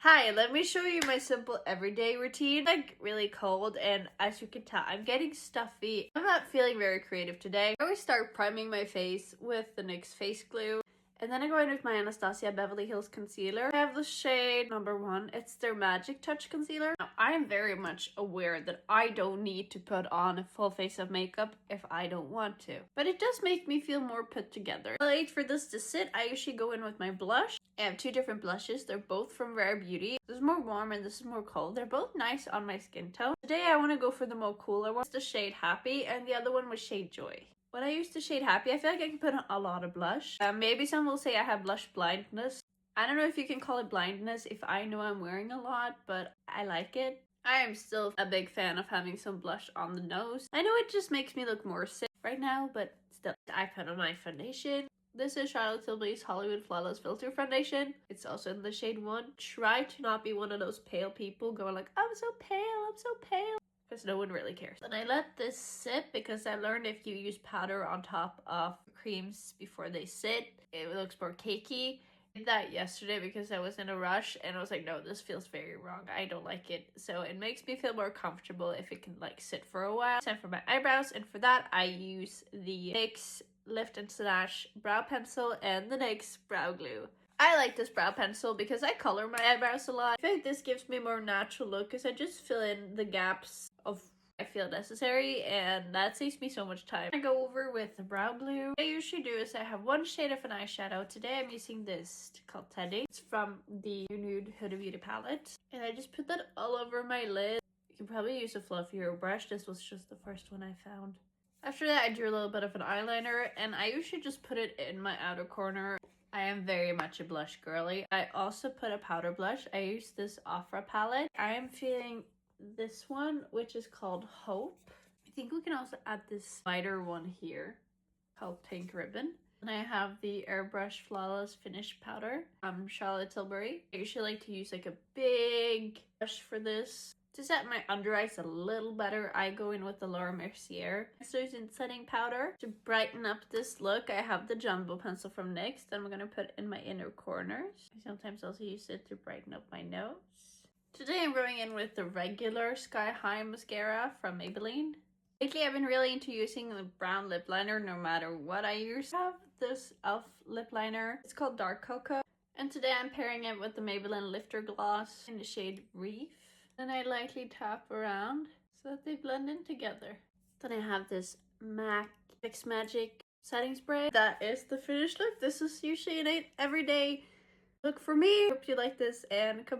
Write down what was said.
Hi, let me show you my simple everyday routine. Like really cold, and as you can tell, I'm getting stuffy. I'm not feeling very creative today. I always start priming my face with the NYX face glue. And then I go in with my Anastasia Beverly Hills concealer. I have the shade number 1. It's their Magic Touch concealer. Now, I am very much aware that I don't need to put on a full face of makeup if I don't want to. But it does make me feel more put together. While I wait for this to sit, I usually go in with my blush. I have 2 different blushes. They're both from Rare Beauty. This is more warm and this is more cold. They're both nice on my skin tone. Today I want to go for the more cooler one. It's the shade Happy and the other one was shade Joy. When I use the shade Happy, I feel like I can put on a lot of blush. Maybe some will say I have blush blindness. I don't know if you can call it blindness if I know I'm wearing a lot, but I like it. I am still a big fan of having some blush on the nose. I know it just makes me look more sick right now, but still. I put on my foundation. This is Charlotte Tilbury's Hollywood Flawless Filter Foundation. It's also in the shade 1. Try to not be one of those pale people going like, I'm so pale, I'm so pale. Because no one really cares. And I let this sit because I learned if you use powder on top of creams before they sit, it looks more cakey. I did that yesterday because I was in a rush and I was like, no, this feels very wrong. I don't like it. So it makes me feel more comfortable if it can like sit for a while. Time for my eyebrows, and for that I use the NYX Lift and Slash brow pencil and the NYX brow glue. I like this brow pencil because I color my eyebrows a lot. I feel like this gives me a more natural look because I just fill in the gaps of I feel necessary, and that saves me so much time. I go over with the brow glue. What I usually do is I have one shade of an eyeshadow. Today I'm using this called Teddy. It's from the Nude Huda Beauty palette. And I just put that all over my lid. You can probably use a fluffier brush. This was just the first one I found. After that, I drew a little bit of an eyeliner, and I usually just put it in my outer corner. I am very much a blush girly. I also put a powder blush. I use this Ofra palette. I am feeling this one, which is called Hope. I think we can also add this lighter one here called Pink Ribbon. And I have the Airbrush Flawless Finish Powder from Charlotte Tilbury. I usually like to use like a big brush for this. To set my under eyes a little better, I go in with the Laura Mercier Translucent Setting Powder. To brighten up this look, I have the Jumbo Pencil from NYX that I'm going to put in my inner corners. I sometimes also use it to brighten up my nose. Today I'm going in with the regular Sky High Mascara from Maybelline. Lately I've been really into using the brown lip liner no matter what I use. I have this e.l.f. lip liner. It's called Dark Cocoa. And today I'm pairing it with the Maybelline Lifter Gloss in the shade Reef. Then I lightly tap around so that they blend in together. Then I have this MAC Fix Magic setting spray. That is the finished look. This is usually an everyday look for me. Hope you like this and come back.